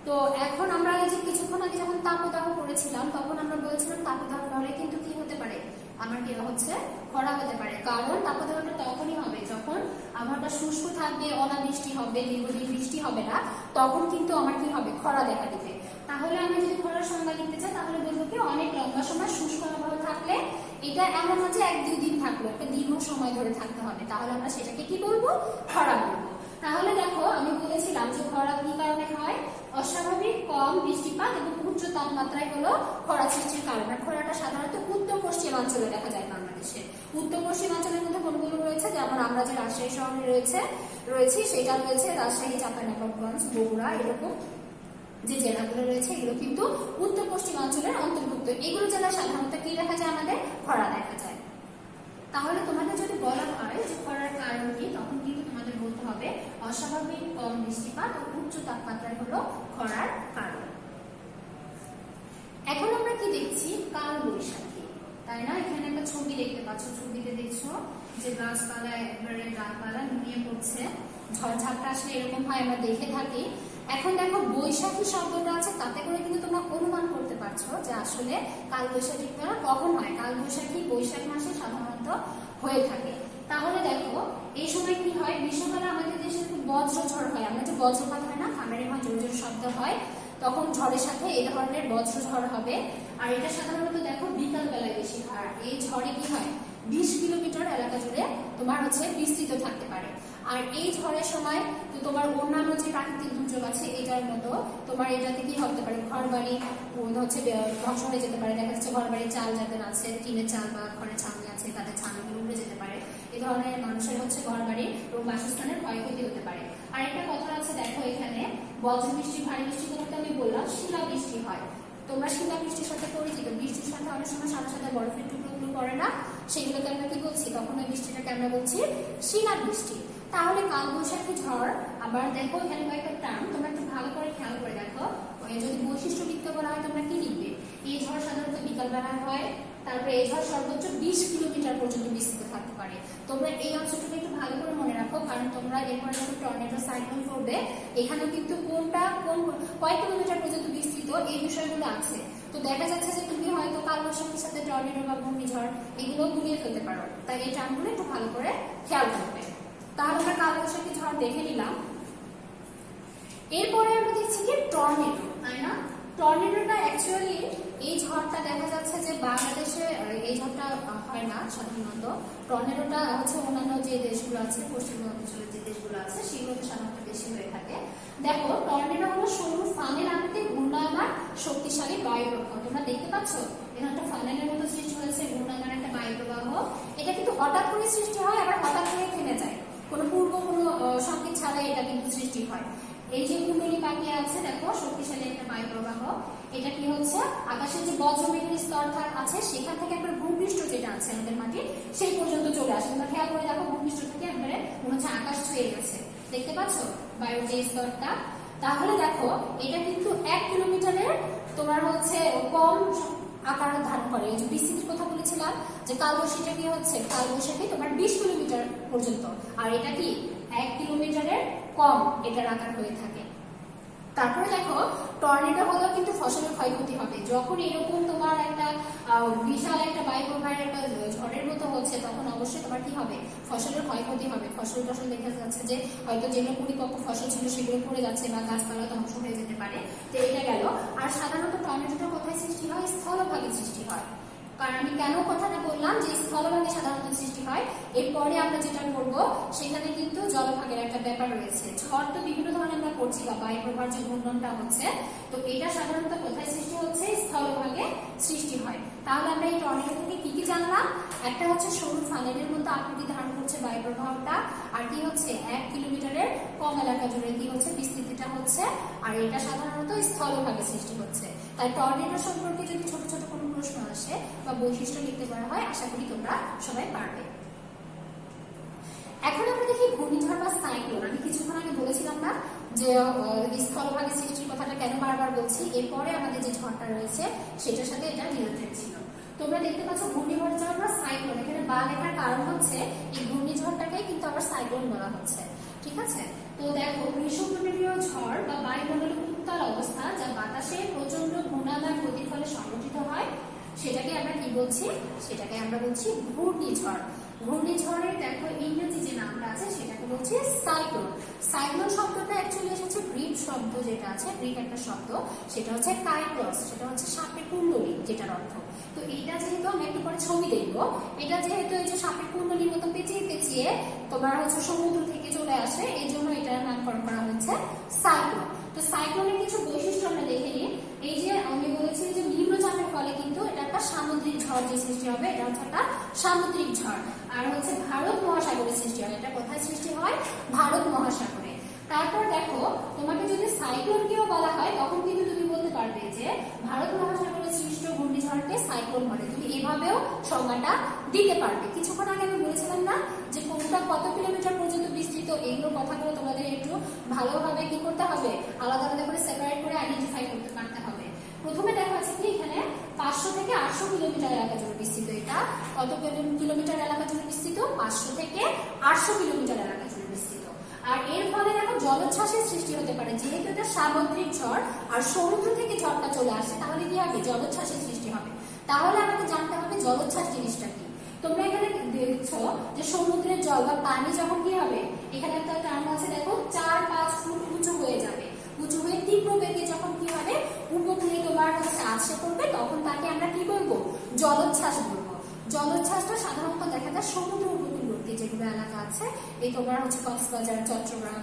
তো এখন আমরা যে কিছুক্ষণ আগে যখন তাপদাহ করেছিলাম তখন আমরা বলেছিলাম তাপদাহ হলে কিন্তু কি হতে পারে? আমার কি হচ্ছে? খরা হতে পারে। কারণ তাপদাহটা তখনই হবে যখন আবহাওয়াটা শুষ্ক থাকবে, অনাবৃষ্টি হবে, দীর্ঘদিন বৃষ্টি হবে না, তখন কিন্তু আমার কি হবে? খরা দেখা দিবে। তাহলে আমি যদি খরার সংজ্ঞা লিখতে চাই তাহলে বলবো কি? অনেক লম্বা সময় শুষ্ক আবহাওয়া থাকলে, এটা এমন হচ্ছে 1-2 দিন থাকলো, একটা দীর্ঘ সময় ধরে থাকতে হবে, তাহলে আমরা সেটাকে কি বলবো? খরা বলবো। তাহলে দেখো আমি বলেছিলাম যে খরা কি কারণে হয়? অস্বাভাবিক কম বৃষ্টিপাত এবং উচ্চ তাপমাত্রায় হলো খরা সৃষ্টির কারণ। আর খরাটা সাধারণত উত্তর পশ্চিমাঞ্চলে দেখা যায় বাংলাদেশে। উত্তর পশ্চিমাঞ্চলের মধ্যে কোনগুলো রয়েছে? যেমন আমরা যে রাজশাহী শহরে রয়েছি সেটা রয়েছে রাজশাহী, চাঁপাইনবাবগঞ্জ, বগুড়া, এরকম যে জেলাগুলো রয়েছে এগুলো কিন্তু উত্তর পশ্চিমাঞ্চলের অন্তর্ভুক্ত। এগুলো জেলায় সাধারণত কি দেখা যায়? আমাদের খরা দেখা যায়। তাহলে তোমাদের যদি বলা হয় যে খরার কারণ কি, তখন কিন্তু তোমাদের বলতে হবে অস্বাভাবিক কম বৃষ্টিপাত ও উচ্চ তাপমাত্রায় হলো খরার কারণ। এখন আমরা কি দেখছি? কাল বৈশাখী, তাই না? এখানে একটা ছবি দেখতে পাচ্ছ, ছবিতে দেখছো যে গাছপালা একবারে ডালপালা নুয়ে পড়ছে, ঝড়ঝাপটা আসলে এরকম হয়, আমরা দেখে থাকি। এখন দেখো বৈশাখী শব্দটা আছে, তাতে করে কিন্তু তোমরা অনুমান করতে পারছো যে আসলে কাল বৈশাখীটা কখন হয়। কাল বৈশাখী বৈশাখ মাসে সাধারণত হয়ে থাকে। তাহলে দেখো এই সময় কি হয়? গ্রীষ্মকালে আমাদের দেশে খুব বজ্র ঝড় হয়, আমরা যে বজ্রপাত হয় না, খামারে হয়, জোরে জোরে শব্দ হয়, তখন ঝড়ের সাথে এই ধরনের বজ্র ঝড় হবে। আর এটা সাধারণত দেখো বিকাল বেলায় বেশি হয়। আর এই ঝড়ে কি হয়? 20 কিলোমিটার এলাকা জুড়ে তোমার হচ্ছে বিস্তৃত থাকতে পারে। আর এই ঝড়ের সময় তো তোমার অন্যান্য যে প্রাকৃতিক দুর্যোগ আছে এটার মতো তোমার এটাতে কি হতে পারে? ঘর বাড়ি হচ্ছে ধ্বংস হয়ে যেতে পারে। দেখা যাচ্ছে ঘর বাড়ির চাল যাদের আছে, টিনের চাল বা ঘরের ছাউনি আছে, তাদের ছাউনিগুলো উড়ে যেতে পারে। এই ধরনের মানুষের হচ্ছে ঘর বাড়ি এবং বাসস্থানের ক্ষয়ক্ষতি হতে পারে। আর একটা কথা আছে, দেখো এখানে বজ্র বৃষ্টি, ভারী বৃষ্টি বলতে আমি বললাম শিলা বৃষ্টি হয়। তোমরা শিলা বৃষ্টির সাথে পরিচিত। বৃষ্টির সাথে অনেক সময় সাথে সাথে বরফের টুকরোগুলো পড়ে না, সেগুলোকে আমরা কি বলছি? তখন ওই বৃষ্টিটাকে আমরা বলছি শিলা বৃষ্টি। তাহলে কালবৈশাখী ঝড়, আবার দেখো এখানে কয়েকটা টার্ম তোমরা একটু ভালো করে খেয়াল করে দেখো। যদি বৈশিষ্ট্য লিখতে বলা হয় তোমরা কি লিখবে? এই ঝড় সাধারণত বিকাল বেলা হয়, তারপরে এই ঝড় সর্বোচ্চ 20 কিলোমিটার পর্যন্ত বিস্তৃত থাকতে পারে। তোমরা এই অংশটুকু একটু ভালো করে মনে রাখো, কারণ তোমরা এরপরে যখন টর্নেডো সাইক্লোন করবে এখানেও কিন্তু কয় কিলোমিটার পর্যন্ত বিস্তৃত এই বিষয়গুলো আছে। তো দেখা যাচ্ছে যে তুমি হয়তো কালবৈশাখীর সাথে টর্নেডো বা ঘূর্ণিঝড় এগুলো গুলিয়ে ফেলতে পারো, তাই এই টার্মগুলো একটু ভালো করে খেয়াল রাখবে। তাহলে আমরা কালবৈশাখী ঝড় দেখে নিলাম। এরপরে আমরা দেখছি কি টর্নেডো, তাই না? টর্নেডোটা অ্যাকচুয়ালি এই ঝড়টা দেখা যাচ্ছে যে বাংলাদেশে এই ঝড়টা হয় না সাধারণত। টর্নেডোটা হচ্ছে অন্যান্য যে দেশগুলো আছে, পশ্চিমবঙ্গের যে দেশগুলো আছে সেগুলোতে সাধারণত বেশি হয়ে থাকে। দেখো, টর্নেডো হলো সরু ফানেল আকৃতির ঘূর্ণায়মান শক্তিশালী বায়ু প্রবাহ। তোমরা দেখতে পাচ্ছ এখানে একটা ফানেলের মতো সৃষ্টি হয়েছে, ঘূর্ণায়মান একটা বায়ু প্রবাহ। এটা কিন্তু হঠাৎ করে সৃষ্টি হয়, আবার হঠাৎ করে থেমে যায়, কোনো সংকেত ছাড়াই এটা কিন্তু সৃষ্টি হয়। এই যে কুণ্ডলী পাখি আছে, দেখো শক্তিশালী একটা বায়ু প্রবাহ। এটা কি হচ্ছে, আকাশের যে বজ্রমেঘের স্তর আছে সেখান থেকে একবার ভূপৃষ্ঠ যেটা আছে আমাদের মাটি সেই পর্যন্ত চলে আসে। তোমরা খেয়াল করে দেখো, ভূপৃষ্ঠ থেকে একবারে মনে হচ্ছে আকাশ ছুঁয়ে গেছে, দেখতে পাচ্ছ বায়ুর যে স্তরটা। তাহলে দেখো এটা কিন্তু 1 কিলোমিটারের তোমার হচ্ছে কম আকার ধারণ করে। এই যে বিস্তৃতির কথা বলেছিলাম যে কালবৈশাখীটা কি হচ্ছে, কালবৈশাখী তোমার 20 কিলোমিটার পর্যন্ত, আর এটা কি 1 কিলোমিটারের কম এটার আকার হয়ে থাকে। তারপরে দেখো, টর্নেডো হলো কিন্তু ফসলের ক্ষয়ক্ষতি হবে। যখন এরকম তোমার একটা বিশাল একটা বায়ু প্রবাহের একটা ঝড়ের মতো হচ্ছে, তখন অবশ্যই তোমার কি হবে, ফসলের ক্ষয়ক্ষতি হবে। ফসল দেখা যাচ্ছে যে হয়তো যেগুলো পরিপক্ক ফসল ছিল সেগুলো পড়ে যাচ্ছে বা গাছপালা ধ্বংস হয়ে যেতে পারে। তো এটা গেল। আর সাধারণত টর্নেডোটা কোথায় সৃষ্টি হয়, স্থলভাগে সৃষ্টি হয়। কারণ আমি কেন কথাটা বললাম যে স্থলভাগে সাধারণত সৃষ্টি হয়, এরপরে আমরা যেটা করবো সেখানে কিন্তু জলভাগের একটা ব্যাপার রয়েছে। ঝড় তো বিভিন্ন ধরনের আমরা করছি, বা বায়ু প্রবাহ যে ঘূর্ণনটা হচ্ছে, তো এটা সাধারণত কোথায় সৃষ্টি হচ্ছে, স্থলভাগে সৃষ্টি হয়। তাহলে আমরা এই টর্নেডো থেকে কি কি জানলাম? একটা হচ্ছে সরু ফানেলের মতো আকৃতি ধারণ করছে বায়ু প্রবাহটা, আর কি হচ্ছে 1 কিলোমিটারের কম এলাকা জুড়ে কি হচ্ছে বিস্তৃতিটা হচ্ছে, আর এটা সাধারণত স্থলভাগে সৃষ্টি হচ্ছে। তাই টর্নেডো সম্পর্কে যদি ছোট ছোট কোনো প্রশ্ন আসে বা বৈশিষ্ট্য লিখতে করা হয়, আশা করি তোমরা সবাই পারবে। এখন আমরা দেখি ঘূর্ণিঝড় বা সাইক্লোন। আমি কিছুক্ষণ আগে বলেছিলাম না যে স্থলভাগে সৃষ্টির কথাটা কেন বারবার বলছি, এরপরে আমাদের যে ঝড়টা রয়েছে সেটার সাথে এটা রিলেটেড ছিল। তোমরা দেখতে পাচ্ছ ঘূর্ণিঝড় বা সাইক্লোন, এখানে বা লেখার কারণ হচ্ছে এই ঘূর্ণিঝড়টাকে কিন্তু আবার সাইক্লোন বলা হচ্ছে, ঠিক আছে? তো দেখো, গ্রীষ্মমণ্ডলীয় ঝড় বা বায়ুমণ্ডলের উত্তাল অবস্থা যা বাতাসে প্রচন্ড ঘূর্ণায়মান গতির ফলে সংঘটিত হয়, সেটাকে আমরা কি বলছি, সেটাকে আমরা বলছি ঘূর্ণিঝড়। ঘূর্ণিঝড়ের দেখো ইংরেজি যে নামটা আছে সেটাকে বলছি সাইক্লোন। সাইক্লোন শব্দটা অ্যাকচুয়ালি এসেছে গ্রিক শব্দ, যেটা আছে গ্রিক একটা শব্দ, সেটা হচ্ছে কাইক্লোস, সেটা হচ্ছে সাপের কুণ্ডলী যেটার অর্থ। তো এটা যেহেতু আমি একটু পরে ছবি দেখবো, এটা যেহেতু এই যে সাপের কুণ্ডলীর মতো পেঁচিয়ে পেঁচিয়ে তোমার হচ্ছে সমুদ্র থেকে চলে আসে, এই জন্য এটার নামকরণ করা হয়েছে সাইক্লোন। তো সাইক্লোনের কিছু বৈশিষ্ট্য আমরা দেখে নিই। এই যে আমি বলেছি যে নিম্নচাপের ফলে কিন্তু এটা একটা সামুদ্রিক ঝড় যে সৃষ্টি হবে, এটা হচ্ছে একটা সামুদ্রিক ঝড়। আর হচ্ছে ভারত মহাসাগরে সৃষ্টি হয়, এটা কোথায় সৃষ্টি হয়, ভারত মহাসাগরে। তারপর দেখো, তোমাকে যদি সাইক্লোন কেও বলা হয় তখন কিন্তু তুমি বলতে পারবে যে ভারত মহাসাগরে সৃষ্ট ঘূর্ণিঝড়কে সাইক্লোন বলে, তুমি এভাবেও সংজ্ঞাটা দিতে পারবে। কিছুক্ষণ আগে আমি বলেছিলাম না যে কোনটা কত কিলোমিটার পর্যন্ত বিস্তৃত, এইগুলো কথাগুলো তোমাদের একটু ভালোভাবে কি করতে হবে, আলাদা আলাদা করে সেপারেট করে আইডেন্টিফাই করতে পারতে হবে। প্রথমে দেখা যাচ্ছে কি এখানে 500 থেকে 800 কিলোমিটার এলাকা জুড়ে বিস্তৃত। এটা কত কিলোমিটার এলাকা জুড়ে বিস্তৃত, 500 থেকে 800 কিলোমিটার এলাকা জুড়ে বিস্তৃত। আর এর ফলে দেখো জলোচ্ছ্বাসের সৃষ্টি হতে পারে, যেহেতু এটা সামুদ্রিক ঝড় আর সমুদ্র থেকে ঝড়টা চলে আসে, তাহলে কি হবে, জলোচ্ছ্বাসের সৃষ্টি হবে। তাহলে আমাকে জানতে হবে জলোচ্ছ্বাস জিনিসটা কি। তোমরা এখানে দেখছো যে সমুদ্রের জল বা পানি যখন কি হবে, এখানে একটা টার্ম আছে দেখো, 4-5 ফুট উঁচু হয়ে যাবে, উঁচু হয়ে তীব্র বেগে যখন কি হবে উপকূলে তোমার হচ্ছে আছড়ে পড়বে, তখন তাকে আমরা কি বলবো, জলোচ্ছ্বাস বলবো। জলোচ্ছ্বাসটা সাধারণত দেখা যায় সমুদ্র উপকূলবর্তী যেগুলো এলাকা আছে, এই তোমার হচ্ছে কক্সবাজার, চট্টগ্রাম,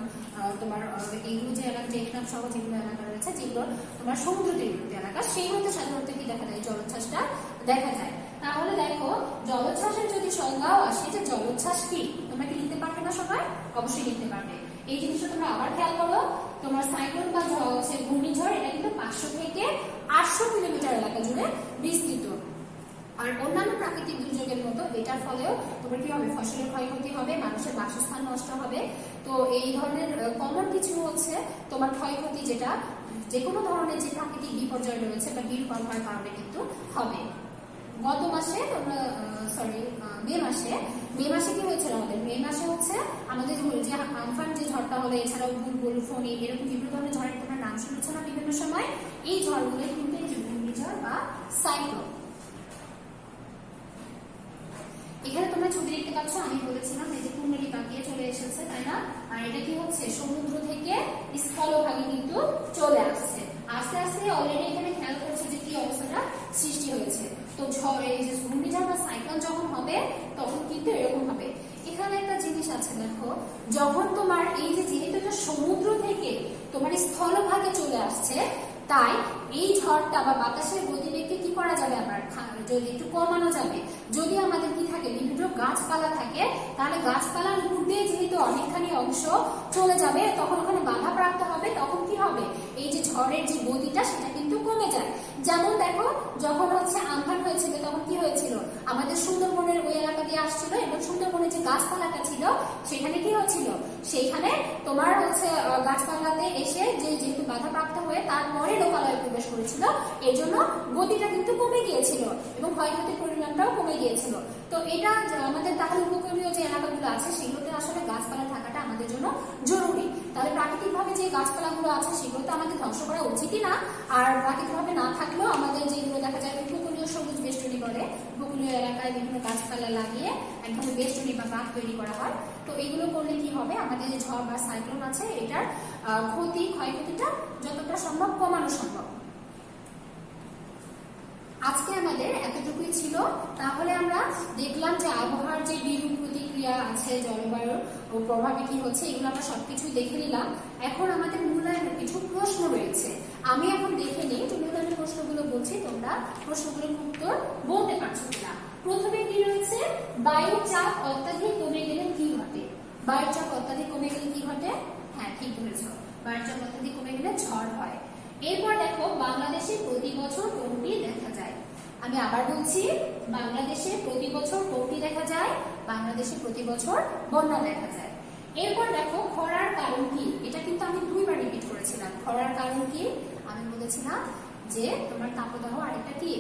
তোমার এইগুলো যে এলাকা, টেকনাফ সহ যেগুলো এলাকা রয়েছে, যেগুলো তোমার সমুদ্র তীরবর্তী এলাকা, সেইগুলোতে সাধারণত কি দেখা যায়, জলোচ্ছ্বাসটা দেখা যায়। তাহলে দেখো, জলোচ্ছ্বাসের যদি সংজ্ঞাও আসে যে জলোচ্ছ্বাস কি, তোমরা কি লিখতে পারবে না সবাই? অবশ্যই লিখতে পারবে। এই জিনিসটা তোমরা আবার খেয়াল করো, তোমার সাইক্লোন বা ঘূর্ণিঝড় এটা কিন্তু 500 থেকে 800 কিলোমিটার এলাকা জুড়ে বিস্তৃত। আর অন্যান্য প্রাকৃতিক দুর্যোগের মতো এটার ফলেও তোমার কি হবে, ফসলের ক্ষয়ক্ষতি হবে, মানুষের বাসস্থান নষ্ট হবে। তো এই ধরনের কমন কিছু হচ্ছে তোমার ক্ষয়ক্ষতি, যেটা যে কোনো ধরনের যে প্রাকৃতিক বিপর্যয় রয়েছে বা বিরূপ আবহাওয়ার কারণে কিন্তু হবে। গত মাসে তোমরা মে মাসে কি হয়েছিল আমাদের? মে মাসে হচ্ছে আমাদের যে আমফান যে ঝড়টা হলো, এছাড়াও বুলবুল, ফণী, এরকম বিভিন্ন ধরনের ঝড়ের তোমরা নাম শুনেছ না বিভিন্ন সময়? এই ঝড়গুলো কিন্তু এই যে ঘূর্ণিঝড় বা সাইক্লোন। এখানে তোমরা ছবি দেখতে পাচ্ছ, আমি বলেছিলাম এই যে কুণ্ডলী বাঁকিয়ে চলে এসেছে, তাই না? আর এটা কি হচ্ছে? সমুদ্র থেকে স্থলভাগে কিন্তু চলে আসছে। আস্তে আস্তে অলরেডি এখানে খেয়াল করছে যে কি অবস্থাটা সৃষ্টি হয়েছে। তো ঝড়, এই যে ঘূর্ণিঝড় বা সাইক্লোন যখন হবে তখন কিন্তু এরকম হবে। এখানে একটা জিনিস আছে দেখো, যখন তোমার এই যে যেহেতু এটা সমুদ্র থেকে তোমার স্থলভাগে চলে আসছে, তাই এই ঝড়টা বা বাতাসের গতিবেগকে কি করা যাবে? আবার যদি একটু কমানো যাবে। যদি আমাদের কি থাকে, বিভিন্ন গাছপালা থাকে, তাহলে গাছপালার উপর দিয়ে যেহেতু অনেকখানি অংশ চলে যাবে, তখন ওখানে বাধাপ্রাপ্ত হবে। তখন কি হবে? এই যে ঝড়ের যে গতিটা সেটা কিন্তু কমে যায়। যেমন দেখো, যখন হচ্ছে আমফান হয়েছিল তখন কি হয়েছিল? আমাদের সুন্দরবনের ওই এলাকা দিয়ে আসছিল এবং সুন্দরবনের যে গাছপালাটা ছিল সেখানে কি হচ্ছিল? সেইখানে তোমার হচ্ছে গাছপালাতে এসে যেহেতু বাধাপ্রাপ্ত হয়ে তারপরে লোকালয়ে প্রবেশ করেছিল, এর জন্য গতিটা কিন্তু কমে গিয়েছিল এবং ক্ষয়ক্ষতির পরিমাণটাও কমে গিয়েছিল। তো এটা আমাদের তাহলে উপকূলীয় যে এলাকাগুলো আছে সেগুলোতে আসলে গাছপালা থাকাটা আমাদের জন্য জরুরি। তাহলে প্রাকৃতিকভাবে যে গাছপালাগুলো আছে সেগুলো তো আমাদের ধ্বংস করা উচিতই না। আর প্রাকৃতিকভাবে না থাকলেও আমাদের যেগুলো দেখা যায় উপকূলীয় সবুজ বেষ্টনী করে, উপকূলীয় এলাকায় বিভিন্ন গাছপালা লাগিয়ে একদম বেষ্টনী বা বাঁধ তৈরি করা হয়। তো এগুলো করলে কি হবে? আমাদের যে ঝড় বা সাইক্লোন আছে এটার ক্ষয়ক্ষতিটা যতটা সম্ভব কমানো সম্ভব। আজকে আমাদের এতটুকুই ছিল। তাহলে আমরা দেখলাম যে আবহাওয়ার যে বিরূপ প্রতিক্রিয়া আছে, জলবায়ুর প্রভাবে কি হচ্ছে, এগুলো আমরা সবকিছু দেখে নিলাম। এখন আমাদের মূল্যায়নের কিছু প্রশ্ন রয়েছে। আমি এখন দেখে নিই যে মূল্যায়নের প্রশ্নগুলো বলছি, তোমরা প্রশ্নগুলোর উত্তর বলতে পারছো কিনা। প্রথমে কি রয়েছে? বায়ুর চাপ অত্যাধিক কমে গেলে কি ঘটে? বায়ুর চাপ অত্যাধিক কমে গেলে কি ঘটে? হ্যাঁ, ঠিক বলেছ, বায়ুর চাপ অত্যাধিক কমে গেলে ঝড় হয়। এরপর দেখো, বাংলাদেশে প্রতি বছর কোনটি দেখা যায়? আমি আবার বলছি, বাংলাদেশে প্রতি বছর কোনটি দেখা যায়? বাংলাদেশে প্রতি বছর বন্যা দেখা যায়। এরপর দেখো, খরার কারণ কি? এটা কিন্তু আমি দুইবার রিপিট করেছিলাম। খরার কারণ কি? আমি বলেছিলাম যে তোমার তাপদাহ, আরেকটা কি?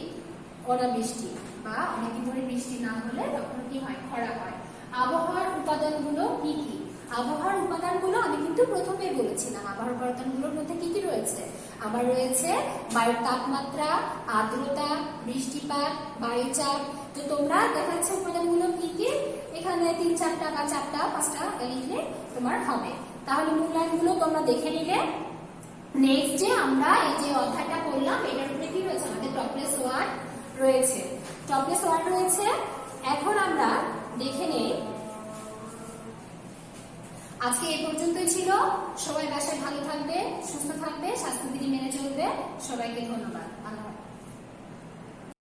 অনাবৃষ্টি বা অনেকদিন ধরে বৃষ্টি না হলে তখন কি হয়? খরা হয়। আবহাওয়ার উপাদানগুলো কি কি? আবহাওয়ার উপাদানগুলো আমি কিন্তু প্রথমে বলেছিলাম। আবহাওয়ার উপাদানগুলোর মধ্যে কি কি রয়েছে? আবার রয়েছে বায়ুর তাপমাত্রা, আর্দ্রতা, বৃষ্টিপাত, বায়ুচাপ। তো তোমরা দেখা যাচ্ছে উপাদানগুলো কি কি, এখানে 3-4টা বা 4টা-5টা লিখলে তোমার হবে। তাহলে মূল্যায়নগুলো তোমরা দেখে নিলে। নেক্সট যে আমরা এই যে অধ্যায়টা করলাম, এটার উপরে কি রয়েছে? আমাদের টপলেস ওয়ার্ড রয়েছে। টপলেস ওয়ার্ড রয়েছে। এখন আমরা দেখে নেই। আজকে এই পর্যন্তই ছিল। সবাই বাসায় ভালো থাকবে, সুস্থ থাকবে, স্বাস্থ্যবিধি মেনে চলবে। সবাইকে ধন্যবাদ।